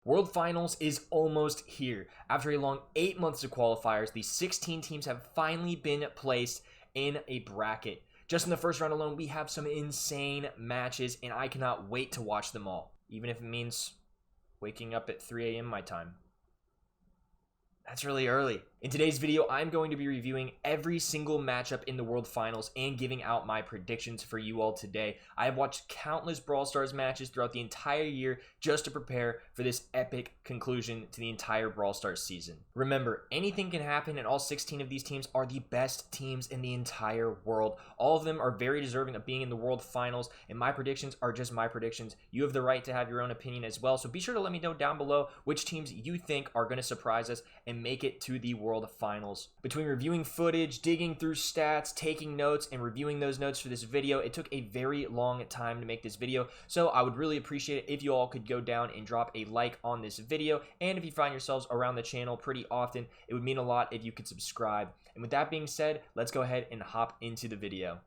World Finals is almost here. After a long 8 months of qualifiers, the 16 teams have finally been placed in a bracket. Just in the first round alone, we have some insane matches, and I cannot wait to watch them all, even if it means waking up at 3 a.m. my time. That's really early. In today's video, I'm going to be reviewing every single matchup in the World Finals and giving out my predictions for you all today. I have watched countless Brawl Stars matches throughout the entire year just to prepare for this epic conclusion to the entire Brawl Stars season. Remember, anything can happen, and all 16 of these teams are the best teams in the entire world. All of them are very deserving of being in the World Finals, and my predictions are just my predictions. You have the right to have your own opinion as well, so be sure to let me know down below which teams you think are going to surprise us and make it to the World Finals. Between reviewing footage, digging through stats, taking notes, and reviewing those notes for this video, it took a very long time to make this video, so I would really appreciate it if you all could go down and drop a like on this video, and if you find yourselves around the channel pretty often, it would mean a lot if you could subscribe. And with that being said, let's go ahead and hop into the video.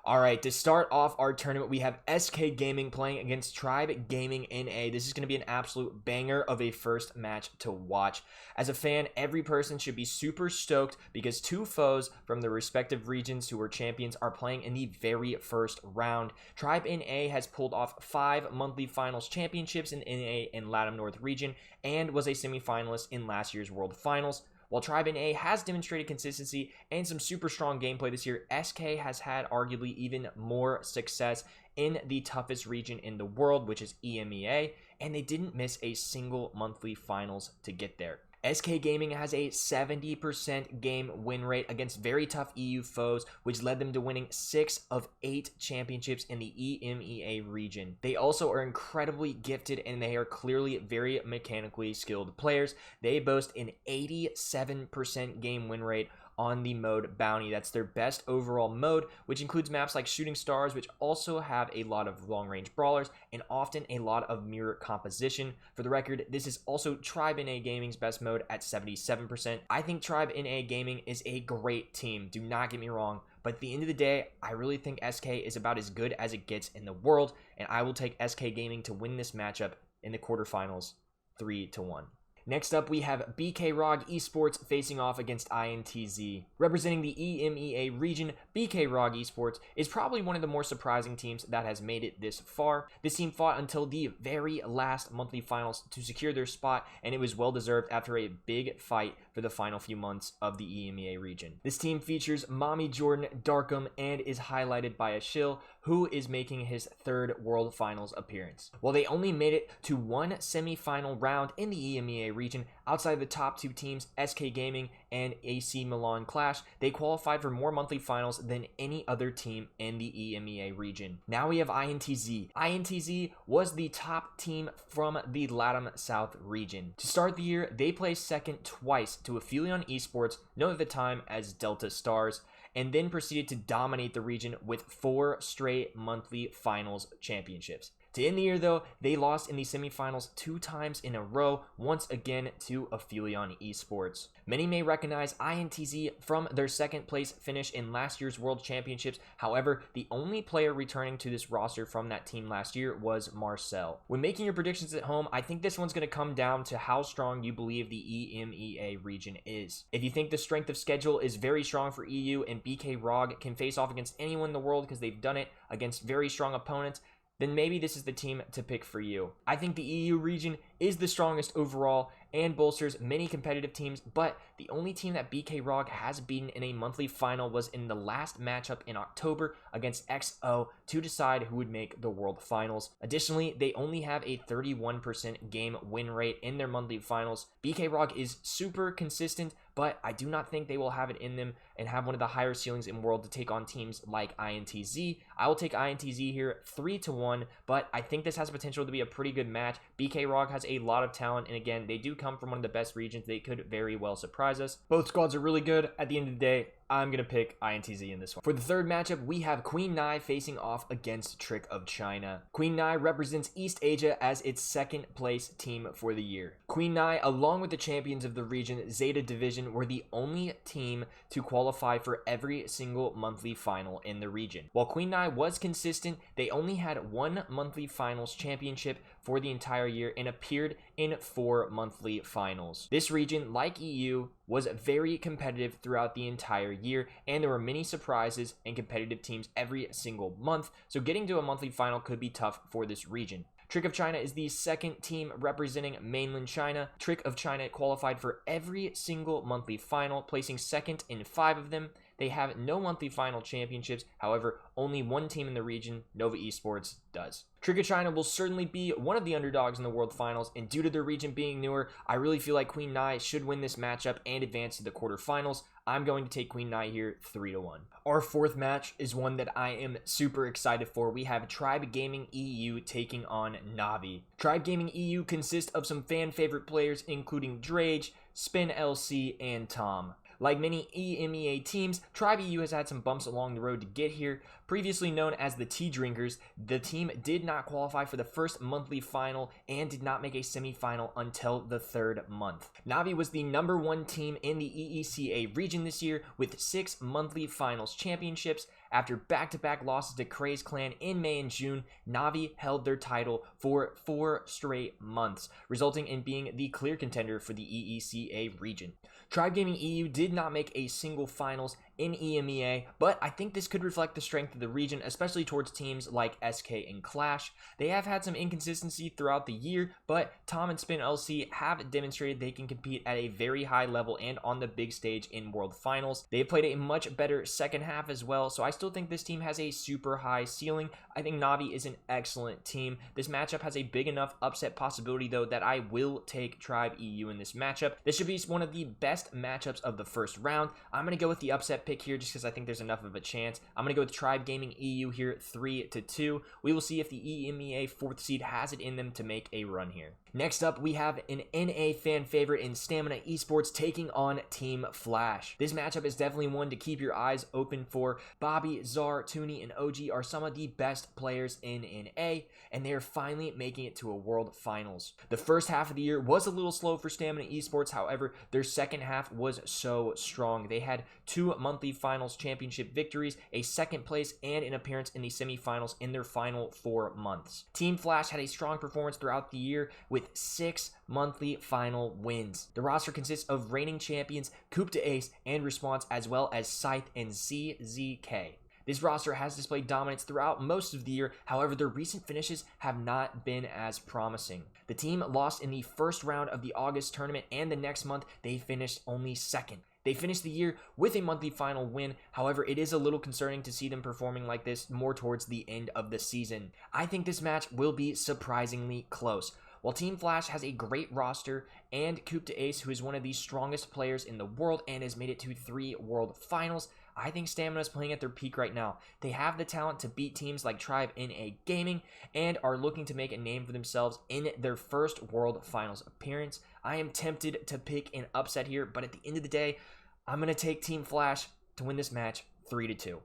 Alright, to start off our tournament, we have SK Gaming playing against Tribe Gaming NA. This is going to be an absolute banger of a first match to watch. As a fan, every person should be super stoked because two foes from the respective regions who are champions are playing in the very first round. Tribe NA has pulled off 5 monthly finals championships in NA and LATAM North region and was a semifinalist in last year's World Finals. While Tribe NA has demonstrated consistency and some super strong gameplay this year, SK has had arguably even more success in the toughest region in the world, which is EMEA, and they didn't miss a single monthly finals to get there. SK Gaming has a 70% game win rate against very tough EU foes, which led them to winning 6 of 8 championships in the EMEA region. They also are incredibly gifted, and they are clearly very mechanically skilled players. They boast an 87% game win rate on the mode Bounty. That's their best overall mode, which includes maps like Shooting Stars, which also have a lot of long-range brawlers and often a lot of mirror composition. For the record, this is also Tribe NA Gaming's best mode at 77%. I think Tribe NA Gaming is a great team, do not get me wrong, but at the end of the day, I really think SK is about as good as it gets in the world, and I will take SK Gaming to win this matchup in the quarterfinals 3-1. Next up, we have ROG Esports facing off against INTZ. Representing the EMEA region, ROG Esports is probably one of the more surprising teams that has made it this far. This team fought until the very last monthly finals to secure their spot, and it was well deserved after a big fight for the final few months of the EMEA region. This team features Mommy Jordan Darkham and is highlighted by a shill who is making his 3rd World Finals appearance. While they only made it to one semi-final round in the EMEA region, outside the top 2 teams, SK Gaming and AC Milan Qlash, they qualified for more monthly finals than any other team in the EMEA region. Now we have INTZ. INTZ was the top team from the LATAM South region. To start the year, they placed second twice to Aphelion Esports, known at the time as Delta Stars, and then proceeded to dominate the region with 4 straight monthly finals championships. To end the year, though, they lost in the semifinals 2 times in a row, once again to Aphelion Esports. Many may recognize INTZ from their 2nd place finish in last year's World Championships. However, the only player returning to this roster from that team last year was Marcel. When making your predictions at home, I think this one's going to come down to how strong you believe the EMEA region is. If you think the strength of schedule is very strong for EU and ROG can face off against anyone in the world because they've done it against very strong opponents, then maybe this is the team to pick for you. I think the EU region is the strongest overall and bolsters many competitive teams, but the only team that ROG has beaten in a monthly final was in the last matchup in October against XO to decide who would make the World Finals. Additionally, they only have a 31% game win rate in their monthly finals. ROG is super consistent, but I do not think they will have it in them and have one of the higher ceilings in the world to take on teams like INTZ. I will take INTZ here 3-1, but I think this has potential to be a pretty good match. ROG has a lot of talent, and again, they do come from one of the best regions. They could very well surprise us. Both squads are really good. At the end of the day, I'm going to pick INTZ in this one. For the third matchup, we have Queen Nai facing off against Trick of China. Queen Nai represents East Asia as its second place team for the year. Queen Nai, along with the champions of the region Zeta division, were the only team to qualify for every single monthly final in the region. While Queen Nai was consistent, they only had one monthly finals championship for the entire year and appeared in 4 monthly finals. This region, like EU, was very competitive throughout the entire year, and there were many surprises and competitive teams every single month, so getting to a monthly final could be tough for this region. Trick of China is the second team representing mainland China. Trick of China qualified for every single monthly final, placing second in 5 of them. They have no monthly final championships. However, only one team in the region, NAVI Esports, does. Trick of China will certainly be one of the underdogs in the World Finals, and due to their region being newer, I really feel like Queen Nai should win this matchup and advance to the quarterfinals. I'm going to take Queen Nai here 3-1. Our fourth match is one that I am super excited for. We have Tribe Gaming EU taking on NAVI. Tribe Gaming EU consists of some fan favorite players including Drage, Spin LC, and Tom. Like many EMEA teams, Tribe EU has had some bumps along the road to get here. Previously known as the Tea Drinkers, the team did not qualify for the first monthly final and did not make a semi-final until the 3rd month. NAVI was the #1 team in the EECA region this year with 6 monthly finals championships. After back-to-back losses to Craze Clan in May and June, NAVI held their title for 4 straight months, resulting in being the clear contender for the EECA region. Tribe Gaming EU did not make a single finals in EMEA, but I think this could reflect the strength of the region, especially towards teams like SK and Qlash. They have had some inconsistency throughout the year, but Tom and Spin LC have demonstrated they can compete at a very high level and on the big stage in World Finals. They played a much better second half as well, so I still think this team has a super high ceiling. I think NAVI is an excellent team. This matchup has a big enough upset possibility, though, that I will take Tribe EU in this matchup. This should be one of the best matchups of the first round. I'm going to go with the upset pick here just because I think there's enough of a chance. I'm going to go with Tribe Gaming EU here 3-2. We will see if the EMEA 4th seed has it in them to make a run here. Next up, we have an NA fan favorite in Stamina Esports taking on Team Flash. This matchup is definitely one to keep your eyes open for. Bobby, Czar, Tooney, and OG are some of the best players in NA, and they are finally making it to a World Finals. The first half of the year was a little slow for Stamina Esports, however, their second half was so strong. They had 2 monthly finals championship victories, a 2nd place, and an appearance in the semifinals in their final 4 months. Team Flash had a strong performance throughout the year with 6 monthly final wins. The roster consists of reigning champions Coup d'Ace and Response, as well as Scythe and ZZK. This roster has displayed dominance throughout most of the year, however, their recent finishes have not been as promising. The team lost in the first round of the August tournament, and the next month they finished only 2nd. They finished the year with a monthly final win. However, it is a little concerning to see them performing like this more towards the end of the season. I think this match will be surprisingly close. While Team Flash has a great roster and Coup d'Ace, who is one of the strongest players in the world and has made it to 3 World Finals, I think Stamina is playing at their peak right now. They have the talent to beat teams like Tribe NA Gaming and are looking to make a name for themselves in their first World Finals appearance. I am tempted to pick an upset here, but at the end of the day, I'm going to take Team Flash to win this match 3-2.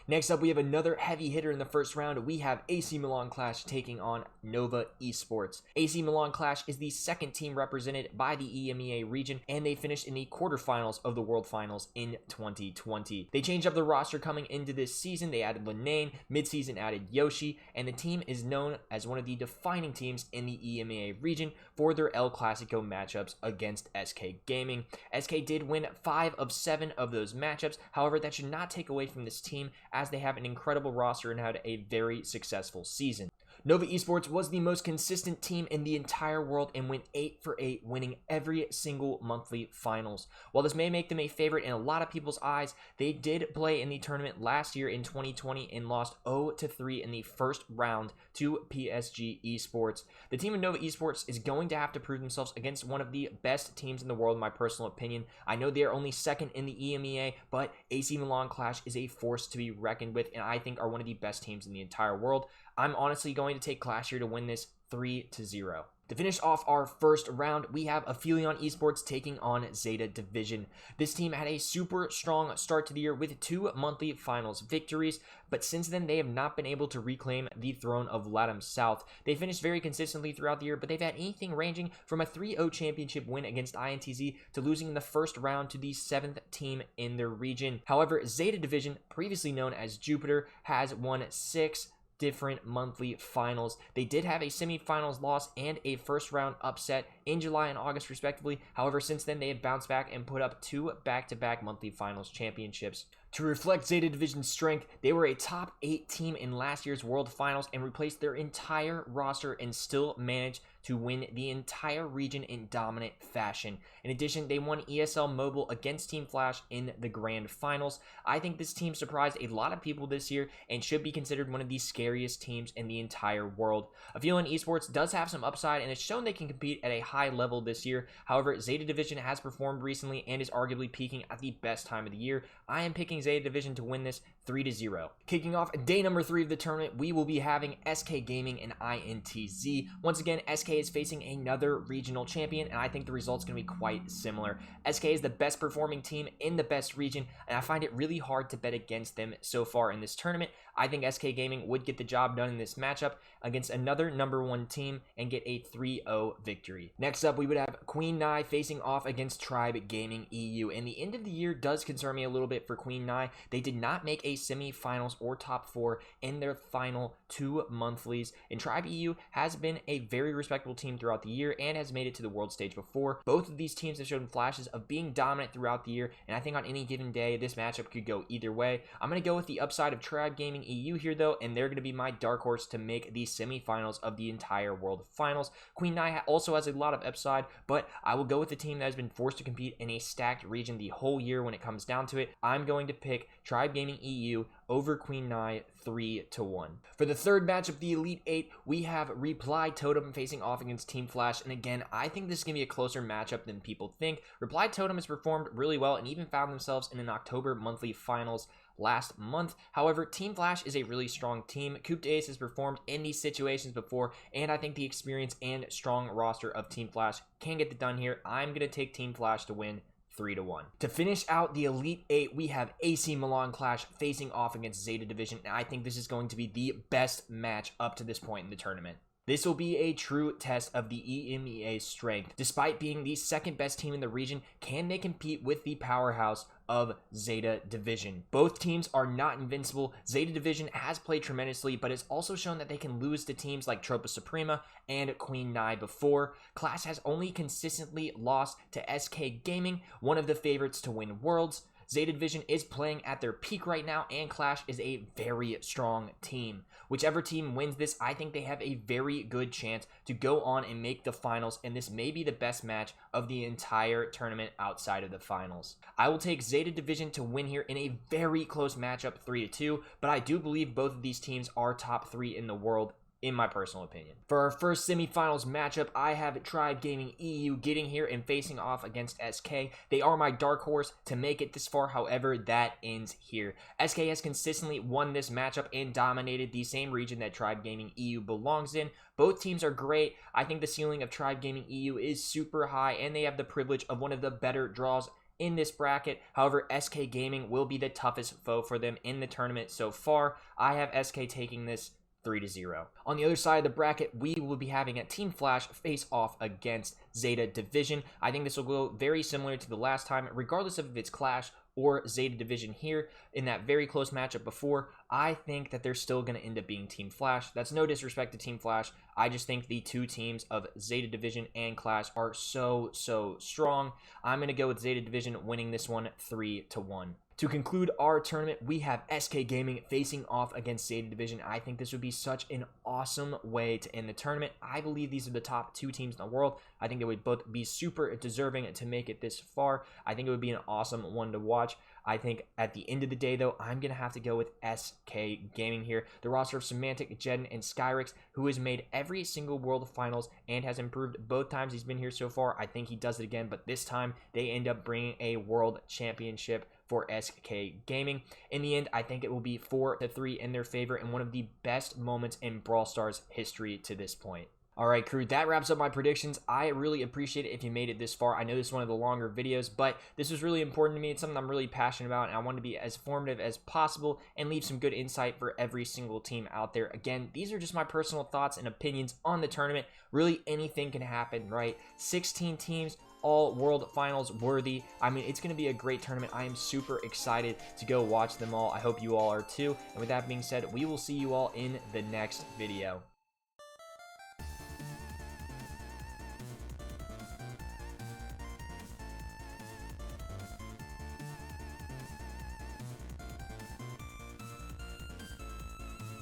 Next up, we have another heavy hitter in the first round. We have AC Milan Qlash taking on Nova Esports. AC Milan Qlash is the 2nd team represented by the EMEA region, and they finished in the quarterfinals of the World Finals in 2020. They changed up the roster coming into this season. They added Linane, mid-season added Yoshi, and the team is known as one of the defining teams in the EMEA region for their El Clasico matchups against SK Gaming. SK did win 5 of 7 of those matchups. However, that should not take away from this team, as they have an incredible roster and had a very successful season. Nova Esports was the most consistent team in the entire world and went 8 for 8, winning every single monthly finals. While this may make them a favorite in a lot of people's eyes, they did play in the tournament last year in 2020 and lost 0-3 in the first round to PSG Esports. The team of Nova Esports is going to have to prove themselves against one of the best teams in the world, in my personal opinion. I know they are only 2nd in the EMEA, but AC Milan Qlash is a force to be reckoned with, and I think are one of the best teams in the entire world. I'm honestly going to take Qlash here to win this 3-0. To finish off our first round, we have Aphelion Esports taking on Zeta Division. This team had a super strong start to the year with 2 monthly finals victories, but since then they have not been able to reclaim the throne of LATAM South. They finished very consistently throughout the year, but they've had anything ranging from a 3-0 championship win against INTZ to losing in the first round to the 7th team in their region. However, Zeta Division, previously known as Jupiter, has won 6 different monthly finals. They did have a semifinals loss and a first round upset in July and August respectively. However, since then they have bounced back and put up 2 back-to-back monthly finals championships. To reflect Zeta Division's strength, they were a top 8 team in last year's World Finals and replaced their entire roster and still managed to win the entire region in dominant fashion. In addition, they won ESL Mobile against Team Qlash in the Grand Finals. I think this team surprised a lot of people this year and should be considered one of the scariest teams in the entire world. Aphelion Esports does have some upside and has shown they can compete at a high level this year. However, Zeta Division has performed recently and is arguably peaking at the best time of the year. I am picking Zeta Division to win this 3-0. Kicking off day number 3 of the tournament, we will be having SK Gaming and INTZ. Once again, SK is facing another regional champion, and I think the result's going to be quite similar. SK is the best performing team in the best region, and I find it really hard to bet against them so far in this tournament. I think SK Gaming would get the job done in this matchup against another number 1 team and get a 3-0 victory. Next up, we would have Queen Nai facing off against Tribe Gaming EU, and the end of the year does concern me a little bit for Queen Nai. They did not make a semifinals or top 4 in their final 2 monthlies, and Tribe EU has been a very respectable team throughout the year and has made it to the world stage before. Both of these teams have shown flashes of being dominant throughout the year, and I think on any given day this matchup could go either way. I'm going to go with the upside of Tribe Gaming EU here though, and they're going to be my dark horse to make the semifinals of the entire World Finals. Queen Nai also has a lot of upside, but I will go with the team that has been forced to compete in a stacked region the whole year when it comes down to it. I'm going to pick Tribe Gaming EU over Queen Nai 3-1. For the third match of the Elite 8, we have Reply Totem facing off against Team Qlash, and again, I think this is going to be a closer matchup than people think. Reply Totem has performed really well and even found themselves in an October monthly finals last month. However, Team Qlash is a really strong team. Coop Ace has performed in these situations before, and I think the experience and strong roster of Team Qlash can get it done here. I'm going to take Team Qlash to win 3-1. To finish out the Elite 8, we have AC Milan Qlash facing off against Zeta Division, and I think this is going to be the best match up to this point in the tournament. This will be a true test of the EMEA's strength. Despite being the second best team in the region, can they compete with the powerhouse of Zeta Division? Both teams are not invincible. Zeta Division has played tremendously, but has also shown that they can lose to teams like Tropa Suprema and Queen Nai before. Qlash has only consistently lost to SK Gaming, one of the favorites to win Worlds. Zeta Division is playing at their peak right now, and Qlash is a very strong team. Whichever team wins this, I think they have a very good chance to go on and make the finals, and this may be the best match of the entire tournament outside of the finals. I will take Zeta Division to win here in a very close matchup, 3-2, but I do believe both of these teams are top 3 in the world, in my personal opinion. For our first semifinals matchup, I have Tribe Gaming EU getting here and facing off against SK. They are my dark horse to make it this far, however, that ends here. SK has consistently won this matchup and dominated the same region that Tribe Gaming EU belongs in. Both teams are great. I think the ceiling of Tribe Gaming EU is super high, and they have the privilege of one of the better draws in this bracket. However, SK Gaming will be the toughest foe for them in the tournament so far. I have SK taking this 3-0. On the other side of the bracket, we will be having a Team Qlash face off against Zeta Division. I think this will go very similar to the last time, regardless of if it's Qlash or Zeta Division here in that very close matchup before. I think that they're still going to end up being Team Qlash. That's no disrespect to Team Qlash. I just think the two teams of Zeta Division and Qlash are so strong. I'm going to go with Zeta Division winning this one 3-1. To conclude our tournament, we have SK Gaming facing off against Zeta Division. I think this would be such an awesome way to end the tournament. I believe these are the top 2 teams in the world. I think they would both be super deserving to make it this far. I think it would be an awesome one to watch. I think at the end of the day, though, I'm going to have to go with SK Gaming here. The roster of Semantic, Jeden, and Skyrix, who has made every single World Finals and has improved both times he's been here so far. I think he does it again, but this time they end up bringing a World Championship for SK Gaming. In the end, I think it will be 4-3 in their favor and one of the best moments in Brawl Stars history to this point. All right, crew, that wraps up my predictions. I really appreciate it if you made it this far. I know this is one of the longer videos, but this was really important to me. It's something I'm really passionate about, and I want to be as formative as possible and leave some good insight for every single team out there. Again, these are just my personal thoughts and opinions on the tournament. Really, anything can happen, right? 16 teams, all world finals worthy. I mean, it's going to be a great tournament. I am super excited to go watch them all. I hope you all are too. And with that being said, we will see you all in the next video.